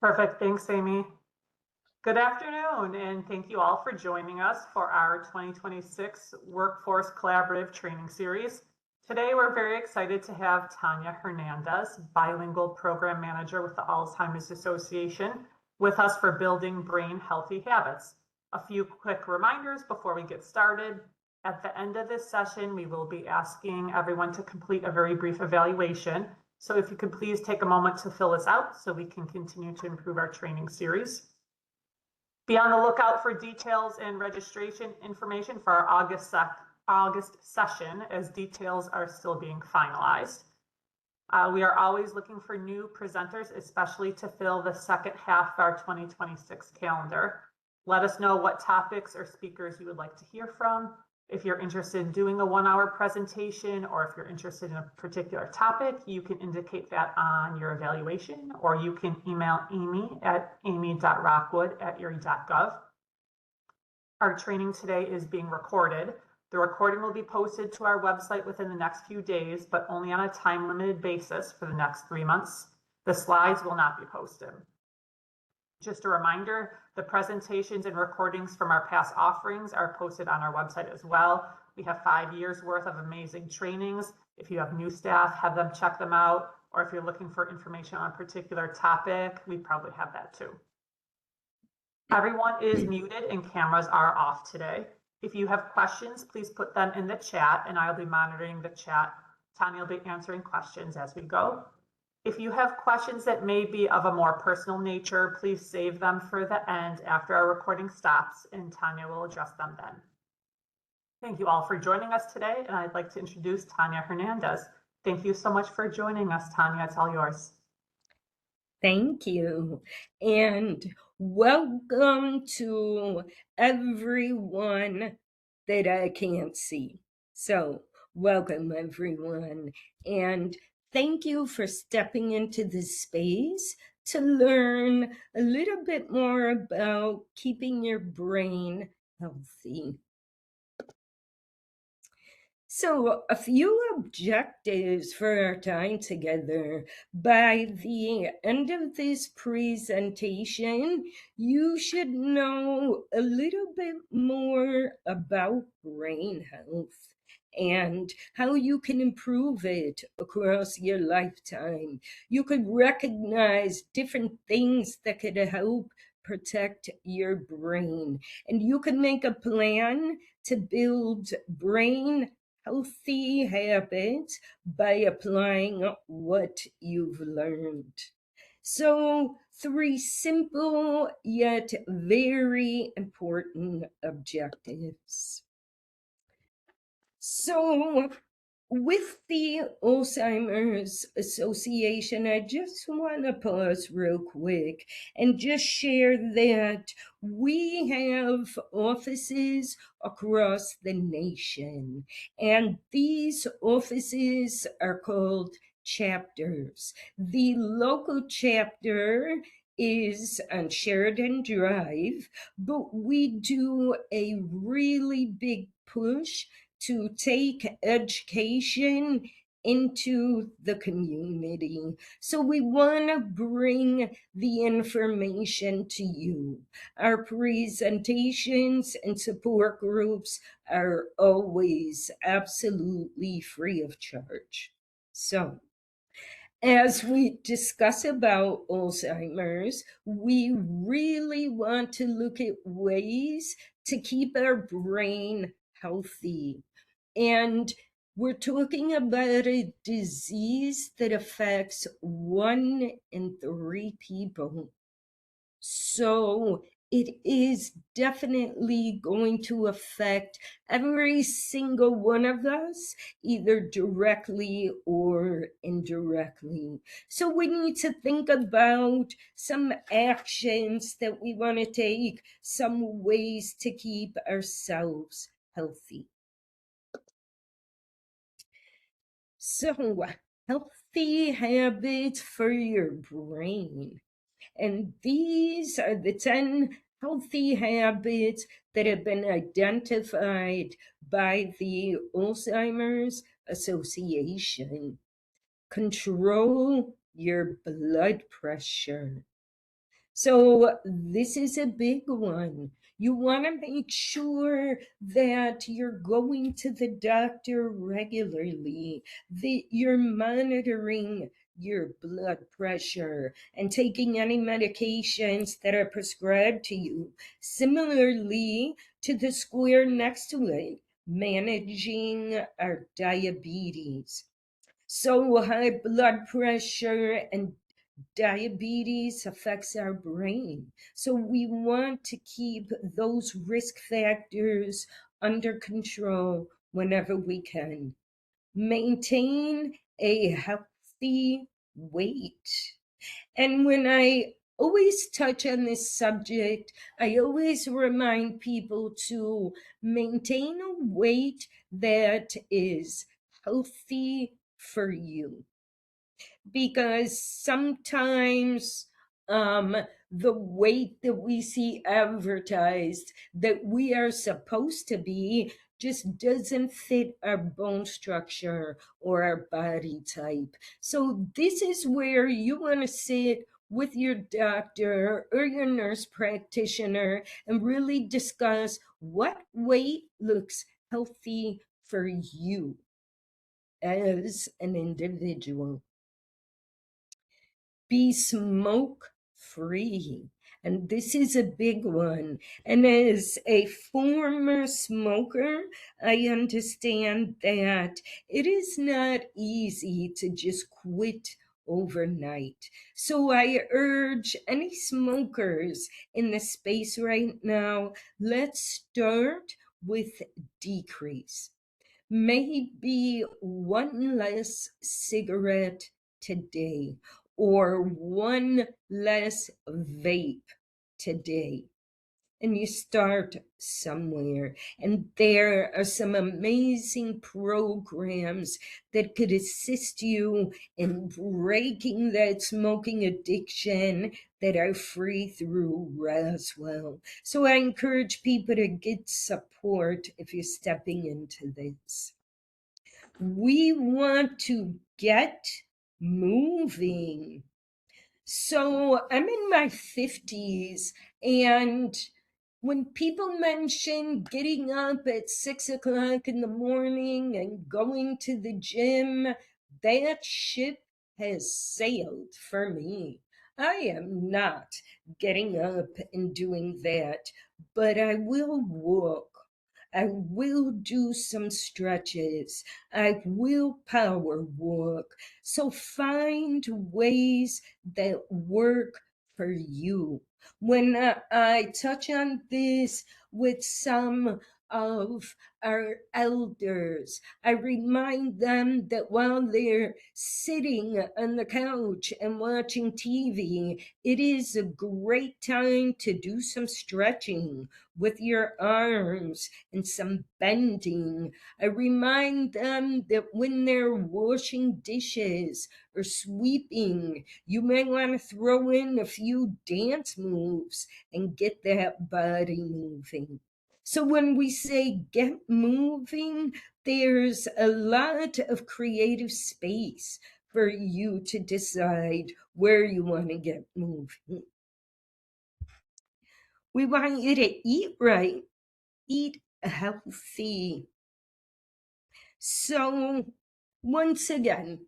Perfect. Thanks, Amy. Good afternoon, and thank you all for joining us for our 2026 Workforce Collaborative Training Series. Today, we're very excited to have Tanya Hernandez, Bilingual Program Manager with the Alzheimer's Association, with us for Building Brain Healthy Habits. A few quick reminders before we get started. At the end of this session, we will be asking everyone to complete a very brief evaluation. So if you could please take a moment to fill this out so we can continue to improve our training series. Be on the lookout for details and registration information for our August session, as details are still being finalized. We are always looking for new presenters, especially to fill the second half of our 2026 calendar. Let us know what topics or speakers you would like to hear from. If you're interested in doing a 1-hour presentation, or if you're interested in a particular topic, you can indicate that on your evaluation, or you can email Amy at amy.rockwood@erie.gov. Our training today is being recorded. The recording will be posted to our website within the next few days, but only on a time-limited basis for the next 3 months. The slides will not be posted. Just a reminder, the presentations and recordings from our past offerings are posted on our website as well. We have 5 years worth of amazing trainings. If you have new staff, have them check them out. Or if you're looking for information on a particular topic, we probably have that too. Everyone is muted and cameras are off today. If you have questions, please put them in the chat and I'll be monitoring the chat. Tanya will be answering questions as we go. If you have questions that may be of a more personal nature, please save them for the end after our recording stops, and Tanya will address them then. Thank you all for joining us today, and I'd like to introduce Tanya Hernandez. Thank you so much for joining us, Tanya. It's all yours. Thank you, and welcome to everyone that I can't see. So, welcome everyone, and thank you for stepping into this space to learn a little bit more about keeping your brain healthy. So, a few objectives for our time together. By the end of this presentation, you should know a little bit more about brain health and how you can improve it across your lifetime. You could recognize different things that could help protect your brain, and you can make a plan to build brain healthy habits by applying what you've learned. So, 3 simple yet very important objectives. So, with the Alzheimer's Association, I just want to pause real quick and just share that we have offices across the nation, and these offices are called chapters. The local chapter is on Sheridan Drive, but we do a really big push to take education into the community. So we want to bring the information to you. Our presentations and support groups are always absolutely free of charge. So, as we discuss about Alzheimer's, we really want to look at ways to keep our brain healthy. And we're talking about a disease that affects 1 in 3 people. So it is definitely going to affect every single one of us, either directly or indirectly. So we need to think about some actions that we want to take, some ways to keep ourselves healthy. So, healthy habits for your brain. And these are the 10 healthy habits that have been identified by the Alzheimer's Association. Control your blood pressure. So, this is a big one. You want to make sure that you're going to the doctor regularly, that you're monitoring your blood pressure and taking any medications that are prescribed to you. Similarly to the square next to it, managing our diabetes. So, high blood pressure and diabetes affects our brain. So we want to keep those risk factors under control whenever we can. Maintain a healthy weight. And when I always touch on this subject, I always remind people to maintain a weight that is healthy for you, because sometimes the weight that we see advertised that we are supposed to be just doesn't fit our bone structure or our body type. So this is where you want to sit with your doctor or your nurse practitioner and really discuss what weight looks healthy for you as an individual. Be smoke free. And this is a big one. And as a former smoker, I understand that it is not easy to just quit overnight. So I urge any smokers in the space right now, let's start with decrease. Maybe one less cigarette today, or one less vape today. And you start somewhere. And there are some amazing programs that could assist you in breaking that smoking addiction that are free through Roswell. So I encourage people to get support if you're stepping into this. We want to get moving. So I'm in my 50s, and when people mention getting up at 6 o'clock in the morning and going to the gym, that ship has sailed for me. I am not getting up and doing that, but I will walk. I will do some stretches. I will power walk. So find ways that work for you. When I touch on this with some of our elders, I remind them that while they're sitting on the couch and watching TV, it is a great time to do some stretching with your arms and some bending. I remind them that when they're washing dishes or sweeping, you may want to throw in a few dance moves and get that body moving. So when we say get moving, there's a lot of creative space for you to decide where you want to get moving. We want you to eat right, eat healthy. So, once again,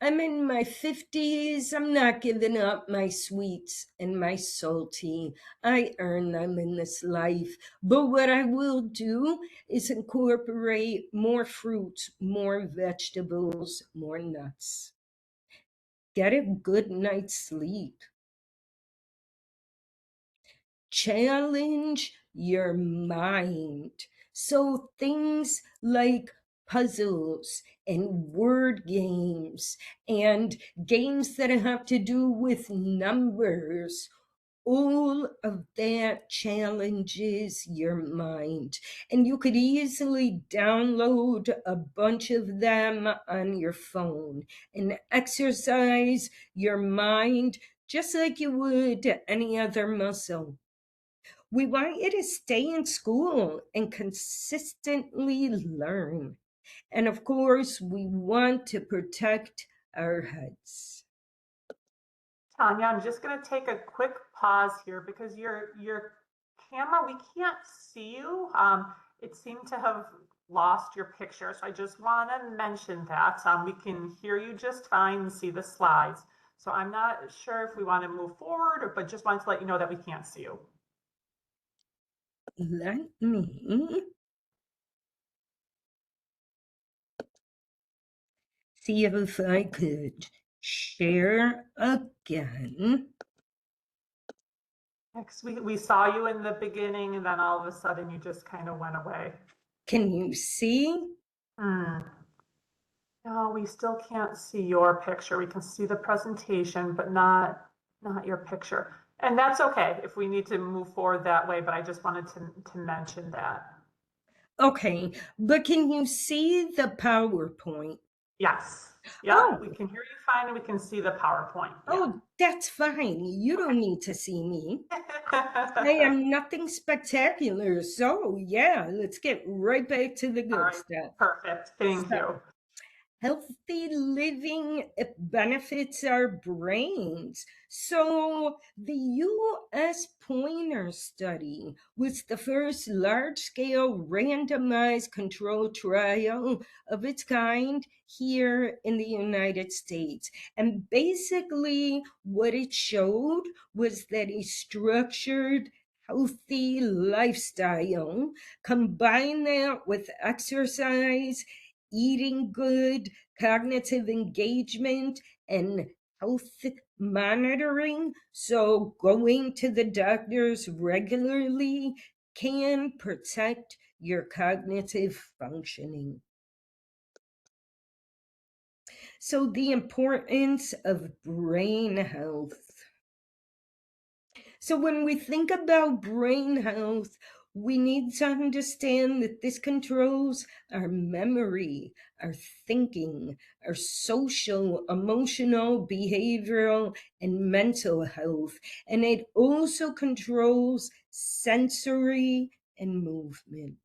I'm in my 50s. I'm not giving up my sweets and my salty. I earn them in this life. But what I will do is incorporate more fruits, more vegetables, more nuts. Get a good night's sleep. Challenge your mind. So things like puzzles and word games and games that have to do with numbers, all of that challenges your mind. And you could easily download a bunch of them on your phone and exercise your mind just like you would any other muscle. We want you to stay in school and consistently learn. And of course, we want to protect our heads. Tanya, I'm just going to take a quick pause here because your camera, we can't see you. It seemed to have lost your picture. So I just want to mention that. We can hear you just fine and see the slides. So I'm not sure if we want to move forward, but just wanted to let you know that we can't see you. Let me see if I could share again. Next, we saw you in the beginning and then all of a sudden you just kind of went away. Can you see? No, we still can't see your picture. We can see the presentation, but not your picture. And that's okay if we need to move forward that way, but I just wanted to mention that. Okay, but can you see the PowerPoint? Yes. Yeah, Oh, we can hear you fine and we can see the PowerPoint. Yeah. oh, that's fine. You don't need to see me. I All am nothing spectacular. So, yeah, let's get right back to the good right. stuff. Perfect. Thank So, you. healthy living benefits our brains. So, the US Pointer study was the first large scale randomized controlled trial of its kind here in the United States. And basically, what it showed was that a structured, healthy lifestyle, combine that with exercise, eating good, cognitive engagement, and health monitoring. So, going to the doctors regularly can protect your cognitive functioning. So, the importance of brain health. So, when we think about brain health, we need to understand that this controls our memory, our thinking, our social, emotional, behavioral, and mental health. And it also controls sensory and movement.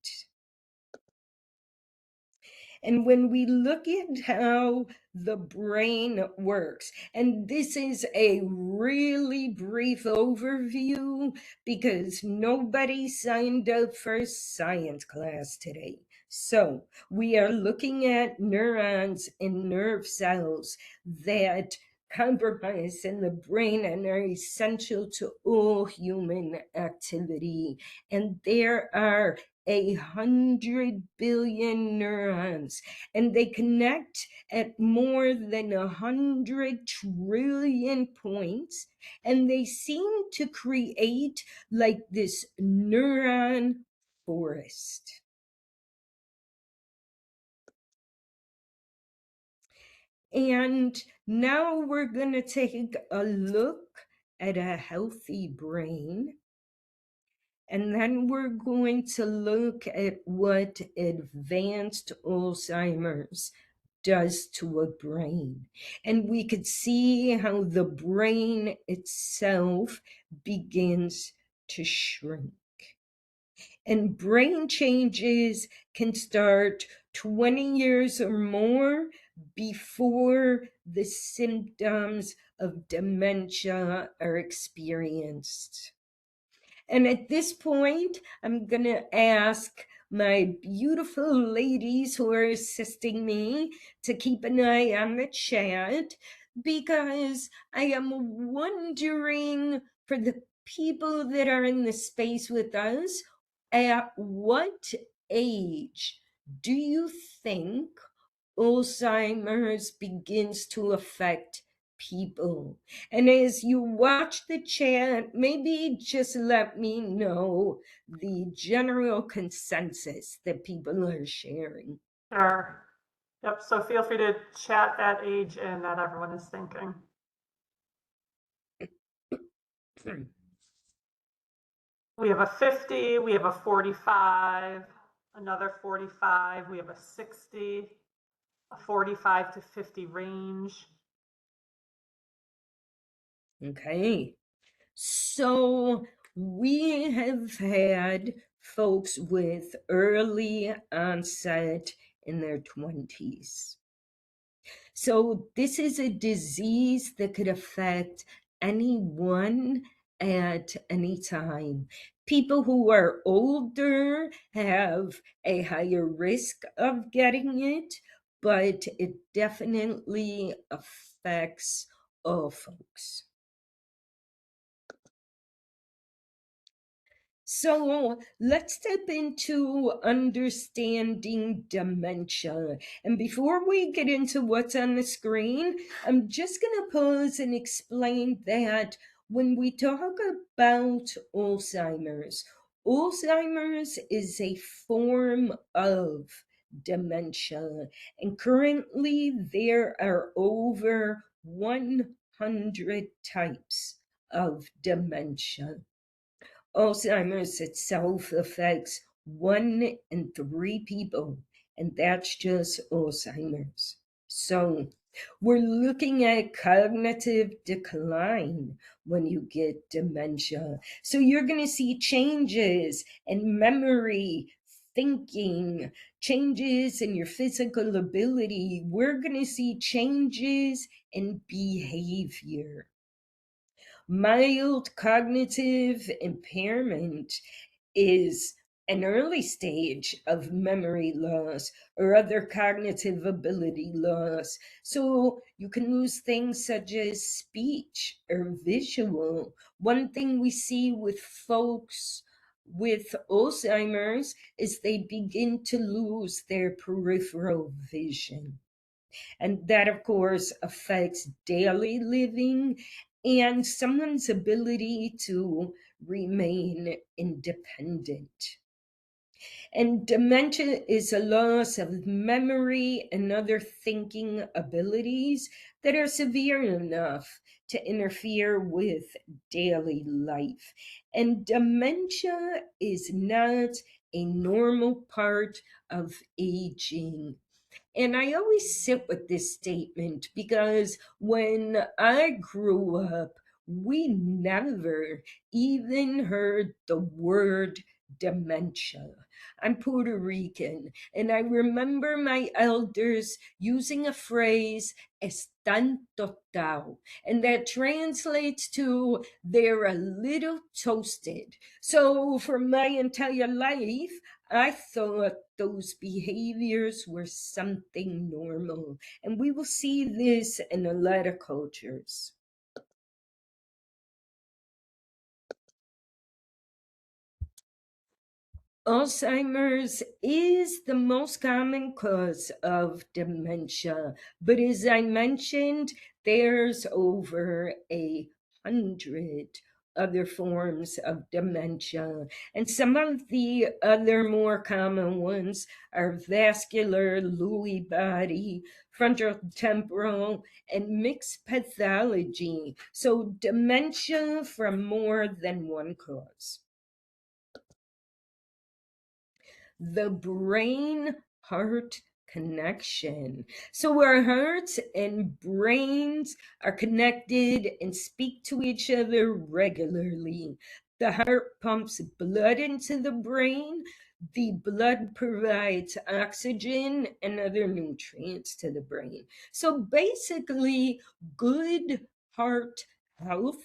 And when we look at how the brain works, and this is a really brief overview because nobody signed up for science class today. So we are looking at neurons and nerve cells that compromise in the brain and are essential to all human activity. And there are 100 billion neurons, and they connect at more than 100 trillion points, and they seem to create like this neuron forest. And now we're going to take a look at a healthy brain. And then we're going to look at what advanced Alzheimer's does to a brain. And we could see how the brain itself begins to shrink. And brain changes can start 20 years or more before the symptoms of dementia are experienced. And at this point, I'm going to ask my beautiful ladies who are assisting me to keep an eye on the chat because I am wondering for the people that are in the space with us, at what age do you think Alzheimer's begins to affect people? And as you watch the chat, maybe just let me know the general consensus that people are sharing. Sure. Yep. So feel free to chat that age and that everyone is thinking. We have a 50, we have a 45, another 45, we have a 60, a 45 to 50 range. Okay. So we have had folks with early onset in their 20s. So this is a disease that could affect anyone at any time. People who are older have a higher risk of getting it, but it definitely affects all folks. So let's step into understanding dementia. And before we get into what's on the screen, I'm just going to pause and explain that when we talk about Alzheimer's, Alzheimer's is a form of dementia. And currently, there are over 100 types of dementia. Alzheimer's itself affects 1 in 3 people, and that's just Alzheimer's. So we're looking at cognitive decline when you get dementia. So you're going to see changes in memory, thinking, changes in your physical ability. We're going to see changes in behavior. Mild cognitive impairment is an early stage of memory loss or other cognitive ability loss. So you can lose things such as speech or visual. One thing we see with folks with Alzheimer's is they begin to lose their peripheral vision. And that, of course, affects daily living and someone's ability to remain independent. And dementia is a loss of memory and other thinking abilities that are severe enough to interfere with daily life. And dementia is not a normal part of aging. And I always sit with this statement because when I grew up, we never even heard the word dementia. I'm Puerto Rican, and I remember my elders using a phrase, están tostado, and that translates to they're a little toasted. So for my entire life, I thought those behaviors were something normal, and we will see this in a lot of cultures. Alzheimer's is the most common cause of dementia, but as I mentioned, there's over 100 other forms of dementia. And some of the other more common ones are vascular, Lewy body, frontotemporal, and mixed pathology. So dementia from more than one cause. The brain heart connection. So our hearts and brains are connected and speak to each other regularly. The heart pumps blood into the brain. The blood provides oxygen and other nutrients to the brain. So basically, good heart health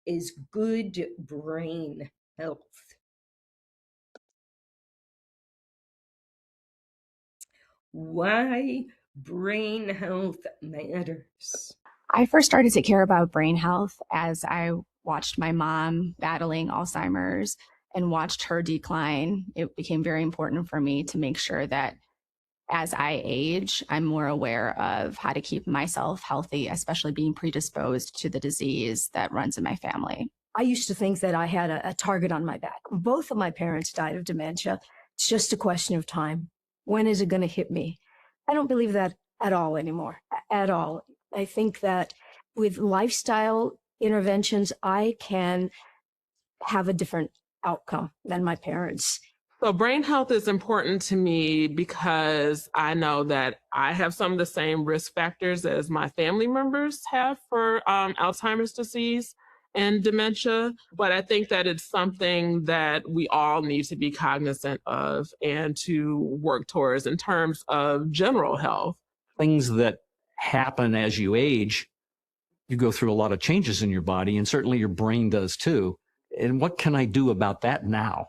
is good brain health. Why brain health matters. I first started to care about brain health as I watched my mom battling Alzheimer's and watched her decline. It became very important for me to make sure that as I age, I'm more aware of how to keep myself healthy, especially being predisposed to the disease that runs in my family. I used to think that I had a target on my back. Both of my parents died of dementia. It's just a question of time. When is it going to hit me? I don't believe that at all anymore, at all. I think that with lifestyle interventions, I can have a different outcome than my parents. So brain health is important to me because I know that I have some of the same risk factors as my family members have for Alzheimer's disease and dementia. But I think that it's something that we all need to be cognizant of and to work towards in terms of general health. Things that happen as you age, you go through a lot of changes in your body, and certainly your brain does too. And what can I do about that now?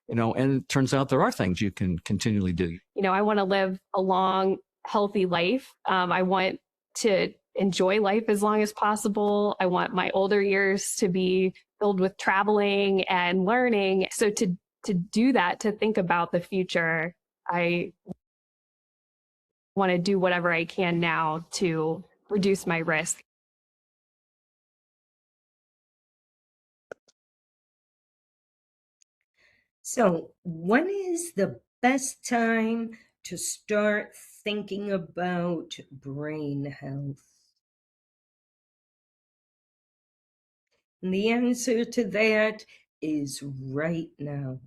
And it turns out there are things you can continually do. I want to live a long, healthy life. I want to enjoy life as long as possible. I want my older years to be filled with traveling and learning. So to do that, to think about the future, I want to do whatever I can now to reduce my risk. So, when is the best time to start thinking about brain health? And the answer to that is right now.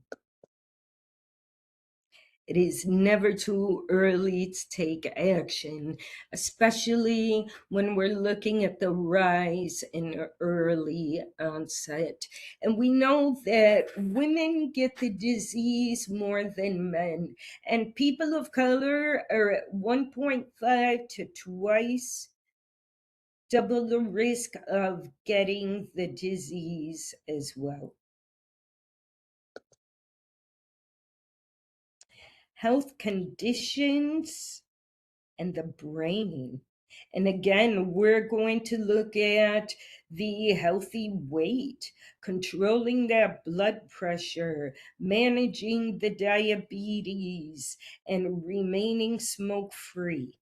It is never too early to take action, especially when we're looking at the rise in early onset. And we know that women get the disease more than men, and people of color are at 1.5 to twice double the risk of getting the disease as well. Health conditions and the brain. And again, we're going to look at the healthy weight, controlling that blood pressure, managing the diabetes, and remaining smoke-free.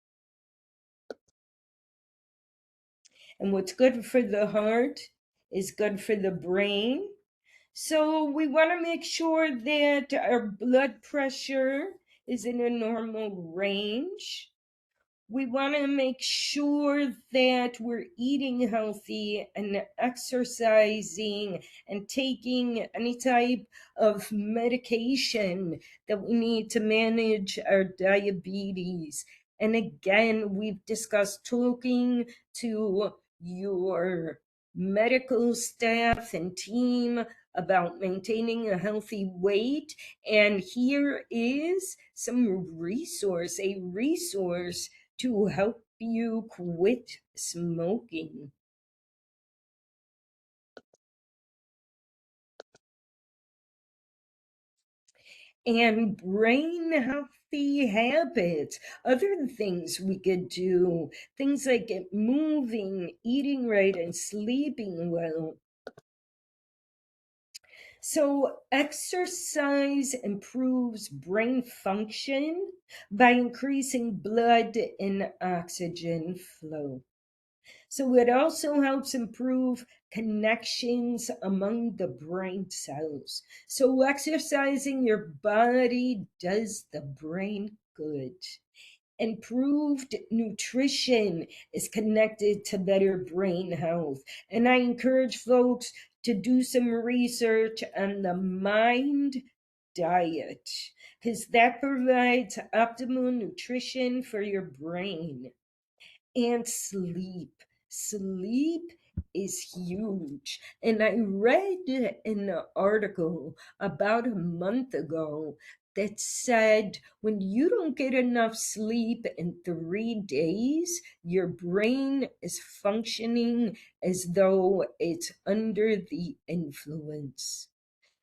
And what's good for the heart is good for the brain. So we want to make sure that our blood pressure is in a normal range. We want to make sure that we're eating healthy and exercising and taking any type of medication that we need to manage our diabetes. And again, we've discussed talking to your medical staff and team about maintaining a healthy weight. And here is a resource to help you quit smoking. And brain healthy habits, other things we could do, things like moving, eating right, and sleeping well. So exercise improves brain function by increasing blood and oxygen flow. So it also helps improve connections among the brain cells. So exercising your body does the brain good. Improved nutrition is connected to better brain health. And I encourage folks to do some research on the mind diet, because that provides optimal nutrition for your brain. And sleep. Sleep is huge. And I read an article about a month ago that said when you don't get enough sleep in 3 days, your brain is functioning as though it's under the influence.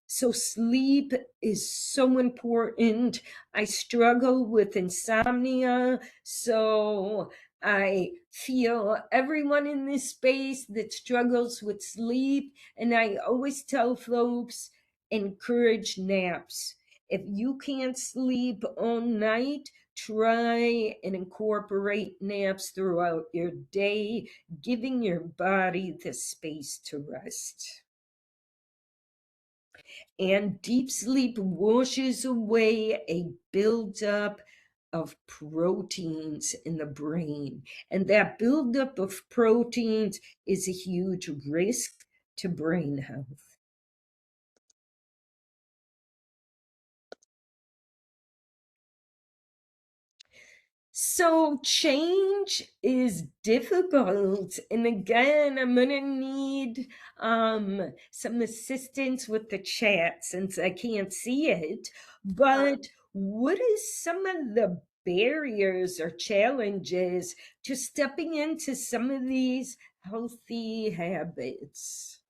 So sleep is so important. I struggle with insomnia, so I feel everyone in this space that struggles with sleep, and I always tell folks, encourage naps. If you can't sleep all night, try and incorporate naps throughout your day, giving your body the space to rest. And deep sleep washes away a buildup of proteins in the brain. And that buildup of proteins is a huge risk to brain health. So change is difficult. And again, I'm going to need some assistance with the chat since I can't see it. But what is some of the barriers or challenges to stepping into some of these healthy habits?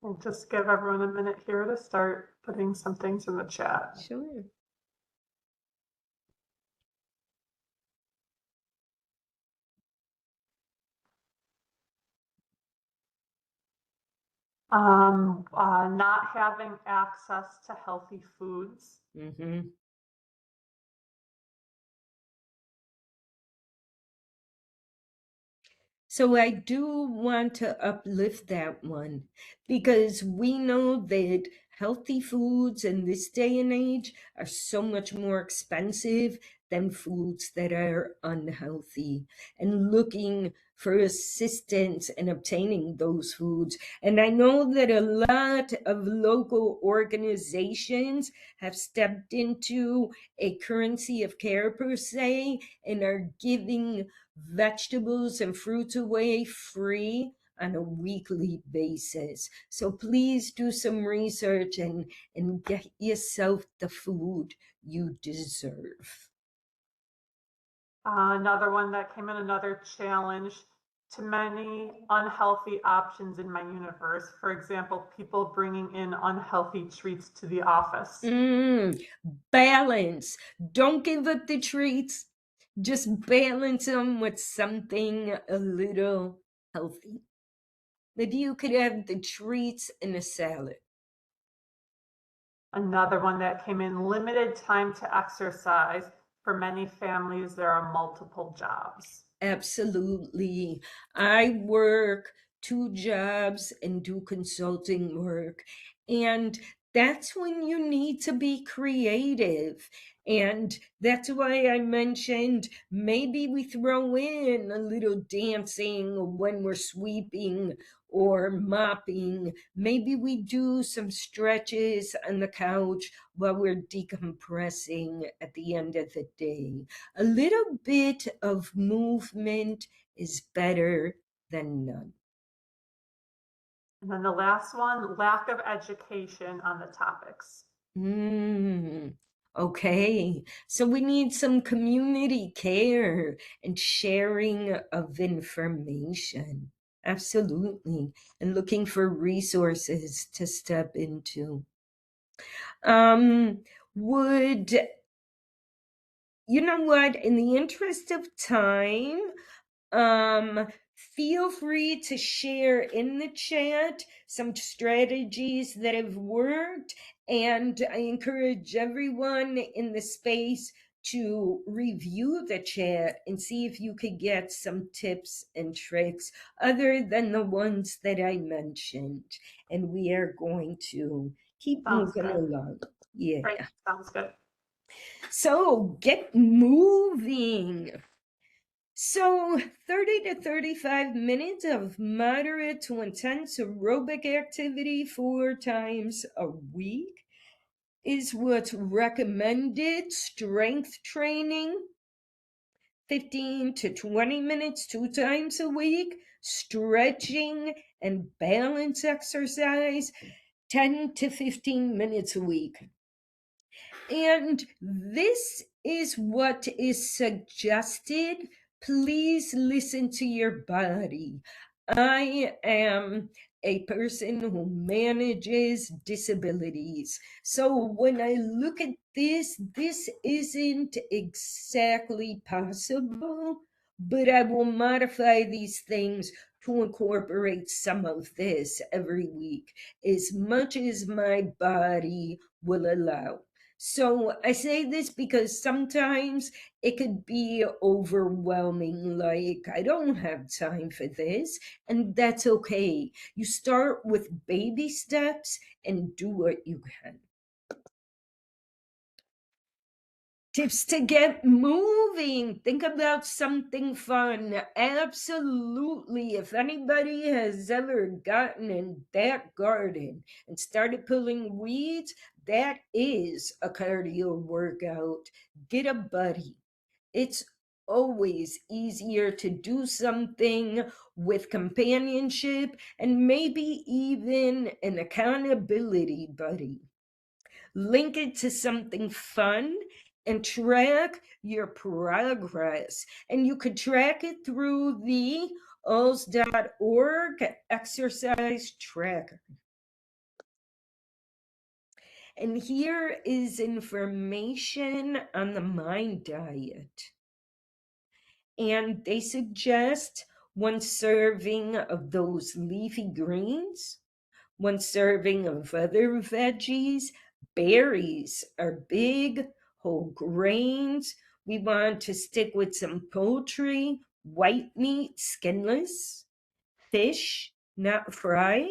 We'll just give everyone a minute here to start putting some things in the chat. Sure. Not having access to healthy foods. Mm-hmm. So I do want to uplift that one because we know that healthy foods in this day and age are so much more expensive than foods that are unhealthy, and looking for assistance in obtaining those foods. And I know that a lot of local organizations have stepped into a currency of care per se and are giving vegetables and fruits away free on a weekly basis. So please do some research and get yourself the food you deserve. Another one that came in, another challenge: to many unhealthy options in my universe. For example, people bringing in unhealthy treats to the office. Balance. Don't give up the treats. Just balance them with something a little healthy. Maybe you could have the treats in a salad. Another one that came in, limited time to exercise. For many families, there are multiple jobs. Absolutely. I work 2 jobs and do consulting work. And that's when you need to be creative. And that's why I mentioned maybe we throw in a little dancing when we're sweeping or mopping. Maybe we do some stretches on the couch while we're decompressing at the end of the day. A little bit of movement is better than none. And then the last one, lack of education on the topics. Okay, so we need some community care and sharing of information. Absolutely. And looking for resources to step into. Would, you know what, in the interest of time, feel free to share in the chat some strategies that have worked, and I encourage everyone in the space to review the chat and see if you could get some tips and tricks other than the ones that I mentioned. And we are going to keep moving along. Yeah. Great. Sounds good. So get moving. So 30 to 35 minutes of moderate to intense aerobic activity 4 times a week is what's recommended. Strength training, 15 to 20 minutes 2 times a week. Stretching and balance exercise, 10 to 15 minutes a week. And this is what is suggested. Please listen to your body. I am a person who manages disabilities. So when I look at this isn't exactly possible, but I will modify these things to incorporate some of this every week, as much as my body will allow. So I say this because sometimes it could be overwhelming, like, I don't have time for this, and that's okay. You start with baby steps and do what you can. Tips to get moving. Think about something fun. Absolutely. If anybody has ever gotten in that garden and started pulling weeds, that is a cardio workout. Get a buddy. It's always easier to do something with companionship and maybe even an accountability buddy. Link it to something fun and track your progress. And you could track it through the alz.org exercise tracker. And here is information on the Mind Diet. And they suggest 1 serving of those leafy greens, 1 serving of other veggies. Berries are big, whole grains. We want to stick with some poultry, white meat, skinless, fish, not fried,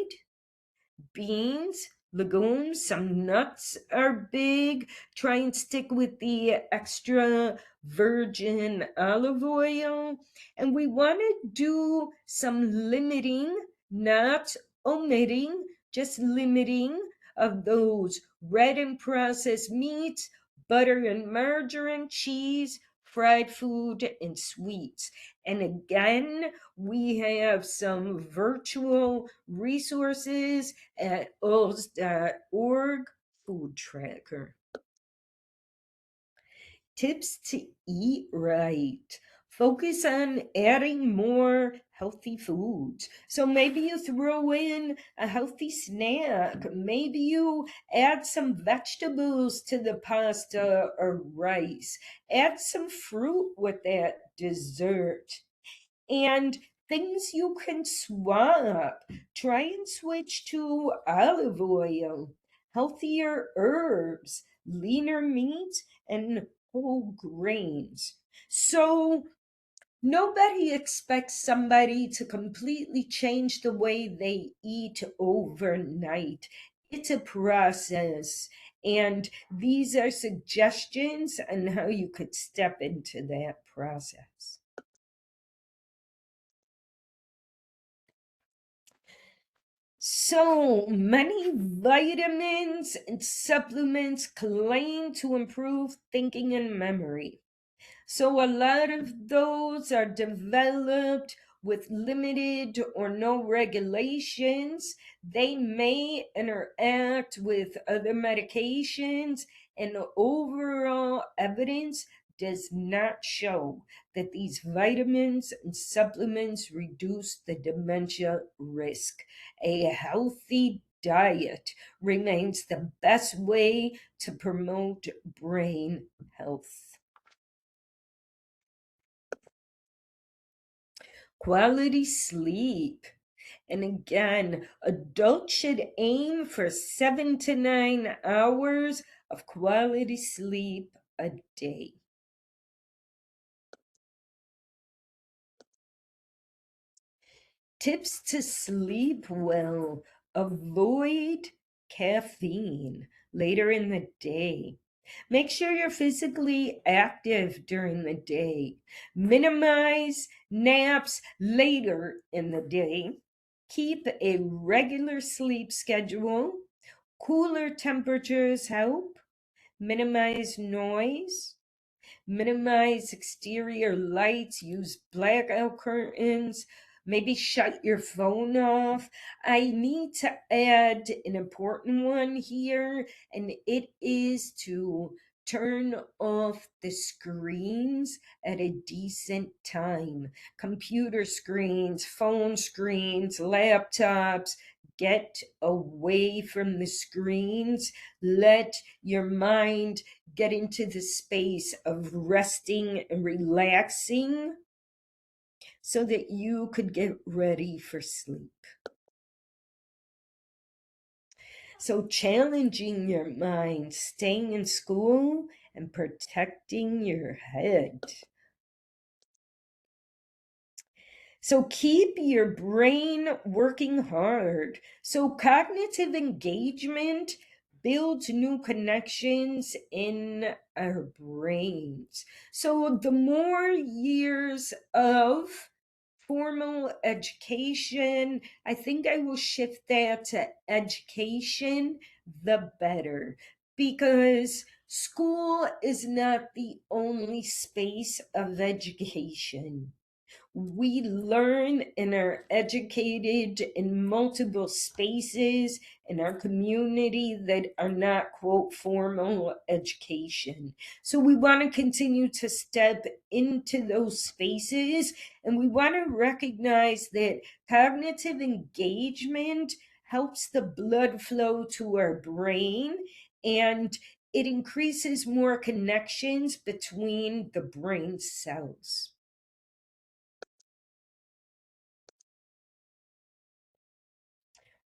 beans, legumes, some nuts are big. Try and stick with the extra virgin olive oil. And we want to do some limiting, not omitting, just limiting of those red and processed meats, butter and margarine, cheese, fried food, and sweets. And again, we have some virtual resources at ULS.org food tracker. Tips to eat right. Focus on adding more healthy foods. So maybe you throw in a healthy snack. Maybe you add some vegetables to the pasta or rice. Add some fruit with that dessert. And things you can swap. Try and switch to olive oil, healthier herbs, leaner meats, and whole grains. So nobody expects somebody to completely change the way they eat overnight. It's a process. And these are suggestions on how you could step into that process. So many vitamins and supplements claim to improve thinking and memory. So a lot of those are developed with limited or no regulations. They may interact with other medications, and the overall evidence does not show that these vitamins and supplements reduce the dementia risk. A healthy diet remains the best way to promote brain health. Quality sleep. And again, adults should aim for 7 to 9 hours of quality sleep a day. Tips to sleep well. Avoid caffeine later in the day. Make sure you're physically active during the day. Minimize naps later in the day. Keep a regular sleep schedule. Cooler temperatures help. Minimize noise. Minimize exterior lights. Use blackout curtains. Maybe shut your phone off. I need to add an important one here, and it is to turn off the screens at a decent time. Computer screens, phone screens, laptops. Get away from the screens. Let your mind get into the space of resting and relaxing so that you could get ready for sleep. So challenging your mind, staying in school, and protecting your head. So keep your brain working hard. So cognitive engagement builds new connections in our brains. So the more years of formal education, I think I will shift that to education, the better. Because school is not the only space of education. We learn and are educated in multiple spaces in our community that are not, quote, formal education. So we want to continue to step into those spaces, and we want to recognize that cognitive engagement helps the blood flow to our brain, and it increases more connections between the brain cells.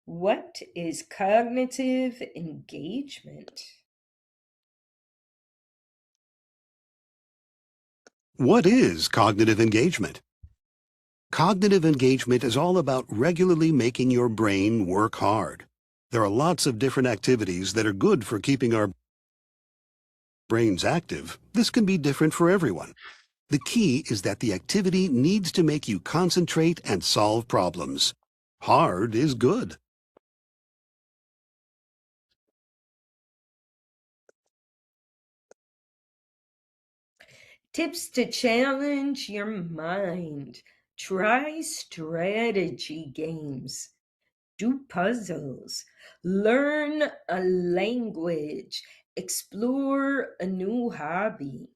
What is cognitive engagement? What is cognitive engagement? Cognitive engagement is all about regularly making your brain work hard. There are lots of different activities that are good for keeping our brains active. This can be different for everyone. The key is that the activity needs to make you concentrate and solve problems. Hard is good. Tips to challenge your mind. Try strategy games. Do puzzles. Learn a language. Explore a new hobby.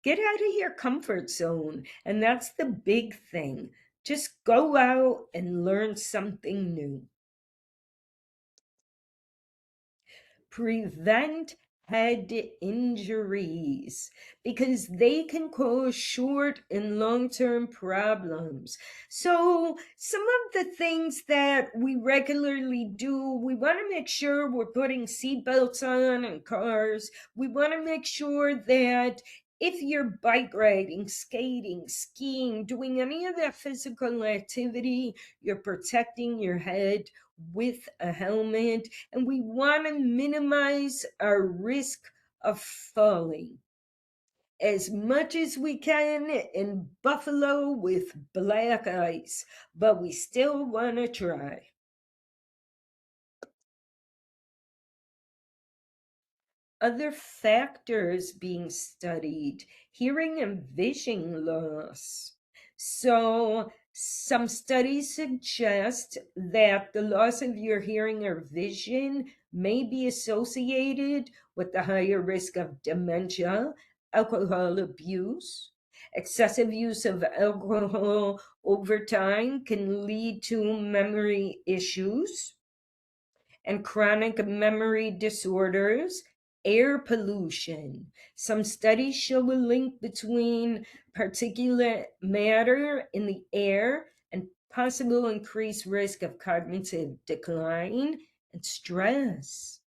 Get out of your comfort zone, and that's the big thing. Just go out and learn something new. Prevent head injuries because they can cause short and long-term problems. So some of the things that we regularly do, we want to make sure we're putting seatbelts on in cars. We want to make sure that if you're bike riding, skating, skiing, doing any of that physical activity, you're protecting your head with a helmet, and we want to minimize our risk of falling as much as we can in Buffalo with black ice, but we still want to try. Other factors being studied: hearing and vision loss. So some studies suggest that the loss of your hearing or vision may be associated with the higher risk of dementia, alcohol abuse. Excessive use of alcohol over time can lead to memory issues and chronic memory disorders. Air pollution. Some studies show a link between particulate matter in the air and possible increased risk of cognitive decline. And stress.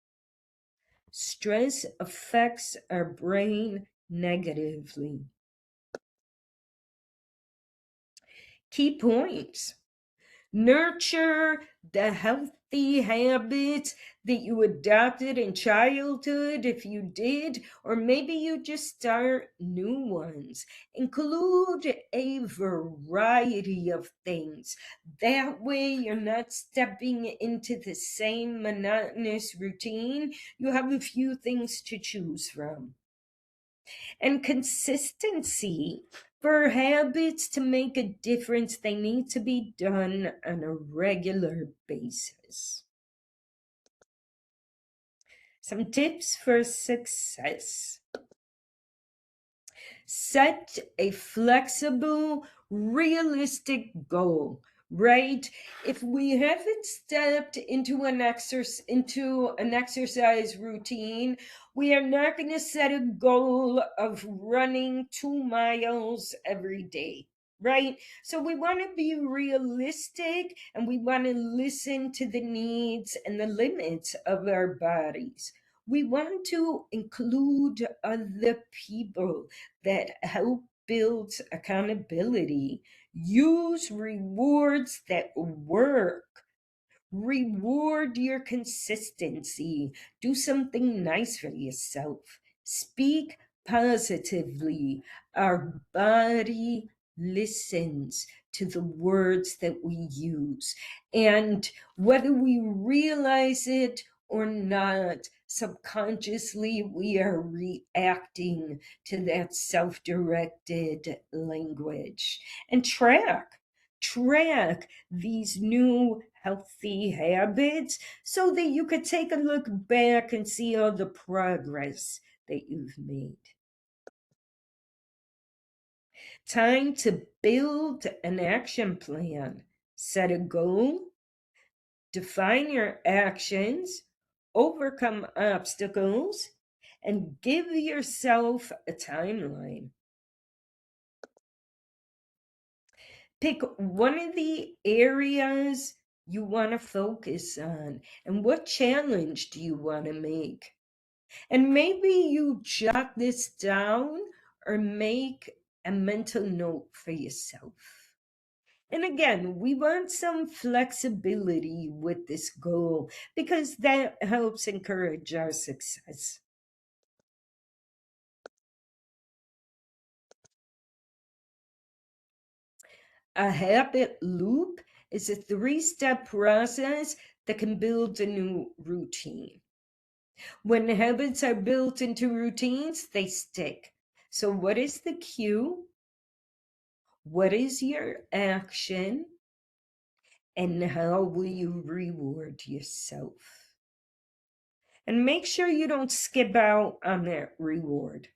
Stress affects our brain negatively. Key points: nurture the healthy habits that you adopted in childhood, if you did, or maybe you just start new ones. Include a variety of things. That way, you're not stepping into the same monotonous routine. You have a few things to choose from. And consistency. For habits to make a difference, they need to be done on a regular basis. Some tips for success. Set a flexible, realistic goal, right? If we haven't stepped into an exercise routine, we are not going to set a goal of running 2 miles every day, right? So we want to be realistic, and we want to listen to the needs and the limits of our bodies. We want to include other people that help build accountability. Use rewards that work. Reward your consistency. Do something nice for yourself. Speak positively. Our body listens to the words that we use. And whether we realize it or not, subconsciously we are reacting to that self-directed language. And track these new healthy habits so that you could take a look back and see all the progress that you've made. Time to build an action plan. Set a goal, define your actions, overcome obstacles and give yourself a timeline. Pick one of the areas you want to focus on and what challenge do you want to make. And maybe you jot this down or make a mental note for yourself. And again, we want some flexibility with this goal because that helps encourage our success. A habit loop is a 3-step process that can build a new routine. When habits are built into routines, they stick. So what is the cue? What is your action? And how will you reward yourself? And make sure you don't skip out on that reward.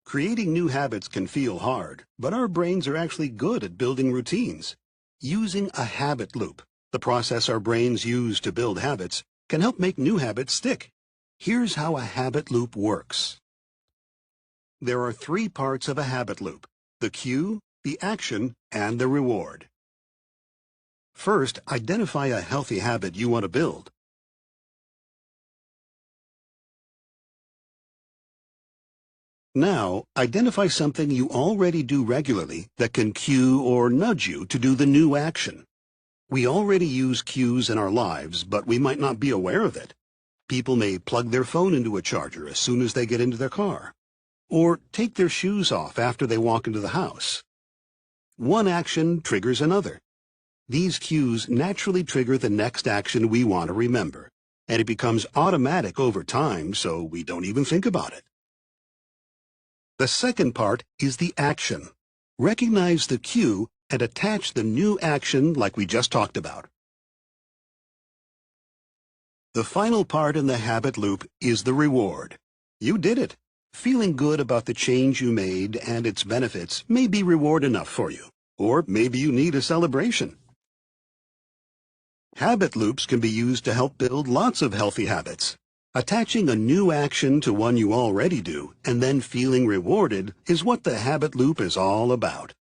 Creating new habits can feel hard, but our brains are actually good at building routines. Using a habit loop, the process our brains use to build habits, can help make new habits stick. Here's how a habit loop works. There are 3 parts of a habit loop: the cue, the action, and the reward. First, identify a healthy habit you want to build. Now, identify something you already do regularly that can cue or nudge you to do the new action. We already use cues in our lives, but we might not be aware of it. People may plug their phone into a charger as soon as they get into their car, or take their shoes off after they walk into the house. One action triggers another. These cues naturally trigger the next action we want to remember, and it becomes automatic over time, so we don't even think about it. The second part is the action. Recognize the cue and attach the new action like we just talked about. The final part in the habit loop is the reward. You did it. Feeling good about the change you made and its benefits may be reward enough for you, or maybe you need a celebration. Habit loops can be used to help build lots of healthy habits. Attaching a new action to one you already do and then feeling rewarded is what the habit loop is all about.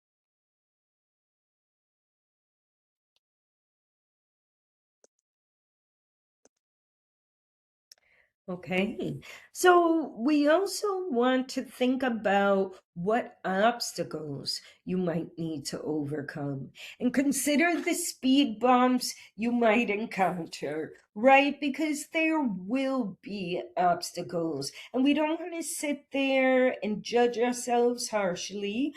Okay, so we also want to think about what obstacles you might need to overcome and consider the speed bumps you might encounter, right? Because there will be obstacles and we don't want to sit there and judge ourselves harshly.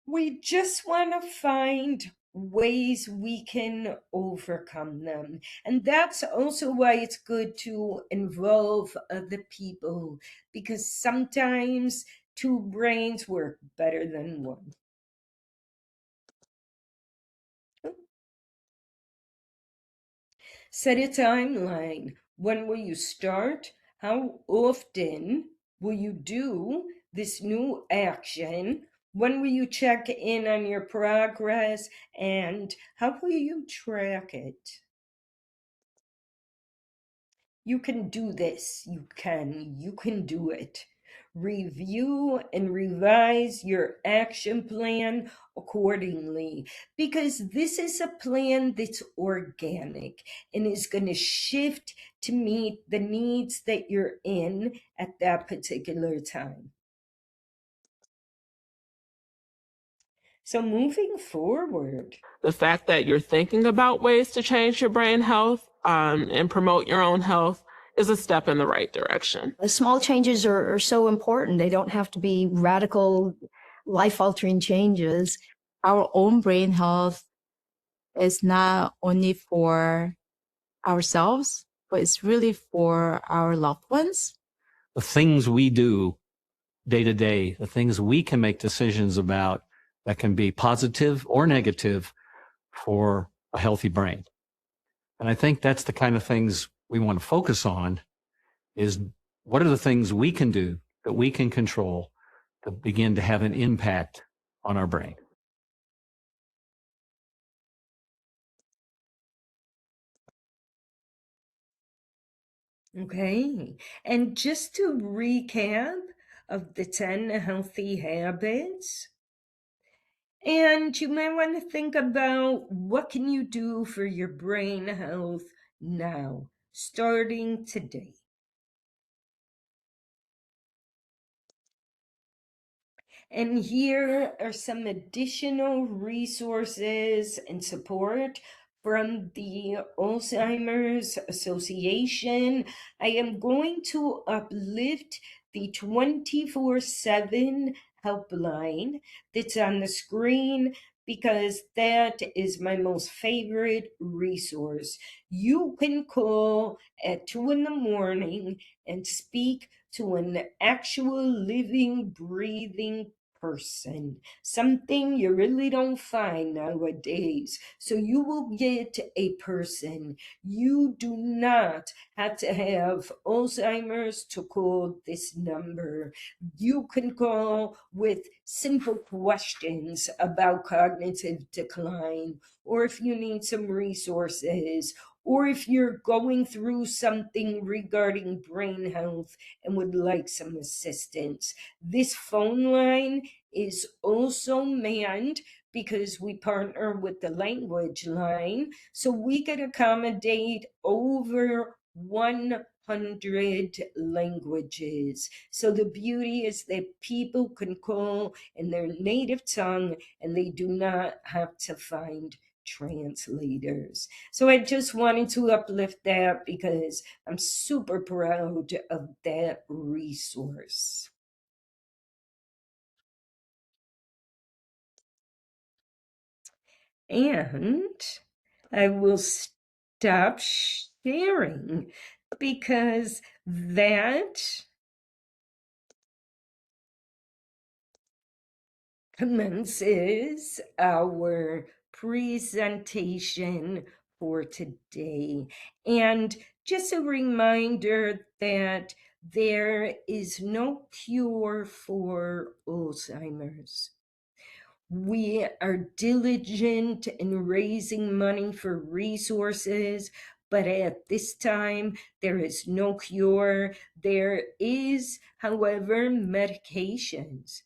We just want to find ways we can overcome them. And that's also why it's good to involve other people, because sometimes 2 brains work better than 1. Set a timeline. When will you start? How often will you do this new action? When will you check in on your progress? And how will you track it? You can do this. You can do it. Review and revise your action plan accordingly, because this is a plan that's organic and is going to shift to meet the needs that you're in at that particular time. So moving forward, The fact that you're thinking about ways to change your brain health and promote your own health is a step in the right direction. The small changes are so important. They don't have to be radical, life-altering changes. Our own brain health is not only for ourselves, but it's really for our loved ones. The things we do day to day, the things we can make decisions about that can be positive or negative for a healthy brain. And I think that's the kind of things we want to focus on, is what are the things we can do that we can control to begin to have an impact on our brain. Okay. And just to recap of the 10 healthy habits, and you might want to think about what can you do for your brain health now, starting today. And here are some additional resources and support from the Alzheimer's Association. I am going to uplift the 24/7 helpline that's on the screen because that is my most favorite resource. You can call at 2 in the morning and speak to an actual living, breathing person, something you really don't find nowadays. So you will get a person. You do not have to have Alzheimer's to call this number. You can call with simple questions about cognitive decline, or if you need some resources, or if you're going through something regarding brain health and would like some assistance. This phone line is also manned because we partner with the language line, so we can accommodate over 100 languages. So the beauty is that people can call in their native tongue and they do not have to find translators. So I just wanted to uplift that because I'm super proud of that resource. And I will stop sharing because that commences our presentation for today. And just a reminder that there is no cure for Alzheimer's. We are diligent in raising money for resources, but at this time, there is no cure. There is, however, medications.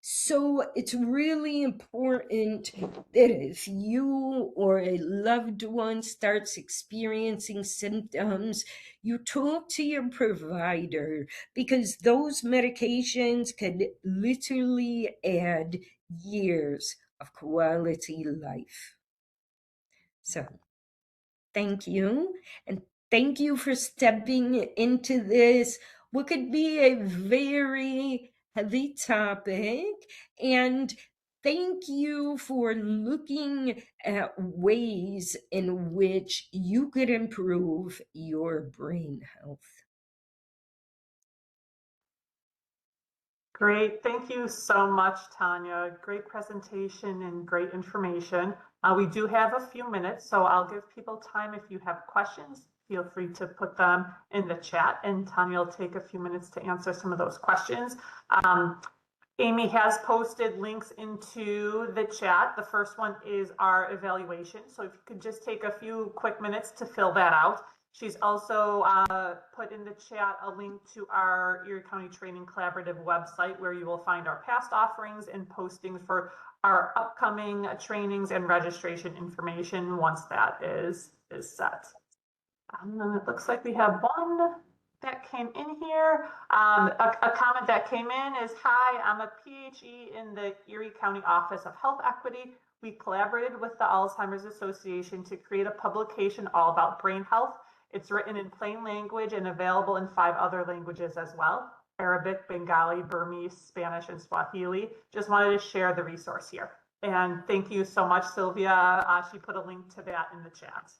So it's really important that if you or a loved one starts experiencing symptoms, you talk to your provider because those medications could literally add years of quality life. So thank you. And thank you for stepping into this, what could be a very heavy topic. And thank you for looking at ways in which you could improve your brain health. Great. Thank you so much, Tanya. Great presentation and great information. We do have a few minutes, so I'll give people time. If you have questions, feel free to put them in the chat, and Tanya will take a few minutes to answer some of those questions. Amy has posted links into the chat. The first one is our evaluation. So if you could just take a few quick minutes to fill that out. She's also put in the chat a link to our Erie County Training Collaborative website where you will find our past offerings and postings for our upcoming trainings and registration information once that is set. It looks like we have one that came in here. A comment that came in is, hi, I'm a PhD in the Erie County Office of Health Equity. We collaborated with the Alzheimer's Association to create a publication all about brain health. It's written in plain language and available in 5 other languages as well: Arabic, Bengali, Burmese, Spanish, and Swahili. Just wanted to share the resource here. And thank you so much, Sylvia. She put a link to that in the chat.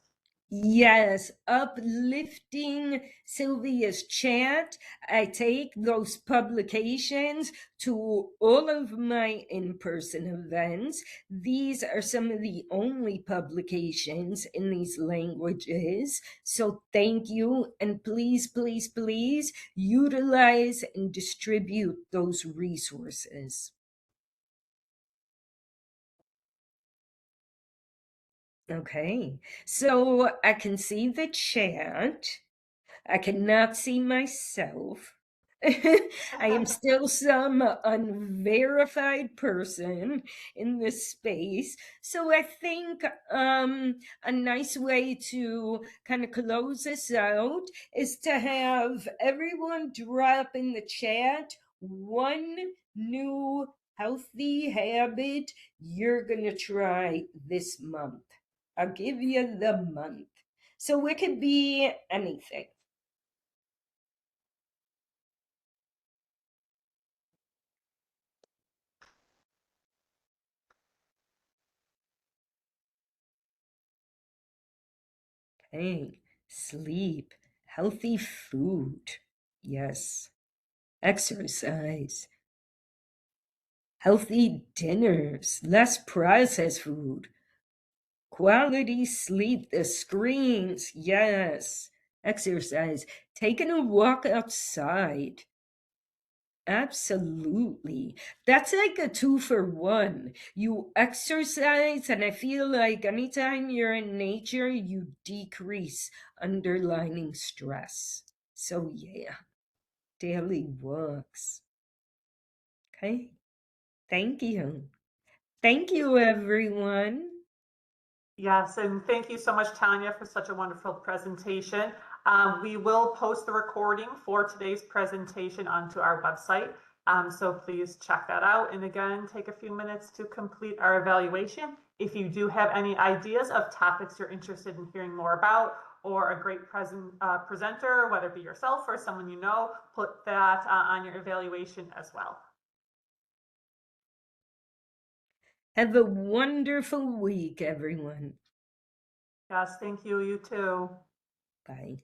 Yes, uplifting Sylvia's chat. I take those publications to all of my in-person events. These are some of the only publications in these languages. So thank you. And please, please, please utilize and distribute those resources. Okay, so I can see the chat. I cannot see myself. I am still some unverified person in this space. So I think a nice way to kind of close this out is to have everyone drop in the chat one new healthy habit you're going to try this month. I'll give you the month. So it could be anything. Okay, sleep, healthy food. Yes. Exercise, healthy dinners, less processed food, quality sleep, the screens. Yes. Exercise, taking a walk outside. Absolutely. That's like a 2-for-1. You exercise, and I feel like anytime you're in nature, you decrease underlying stress. So, yeah, daily walks. Okay. Thank you. Thank you, everyone. Yes, and thank you so much, Tanya, for such a wonderful presentation. We will post the recording for today's presentation onto our website, so please check that out. And again, take a few minutes to complete our evaluation. If you do have any ideas of topics you're interested in hearing more about, or a great presenter, whether it be yourself or someone you know, put that on your evaluation as well. Have a wonderful week, everyone. Yes, thank you. You too. Bye.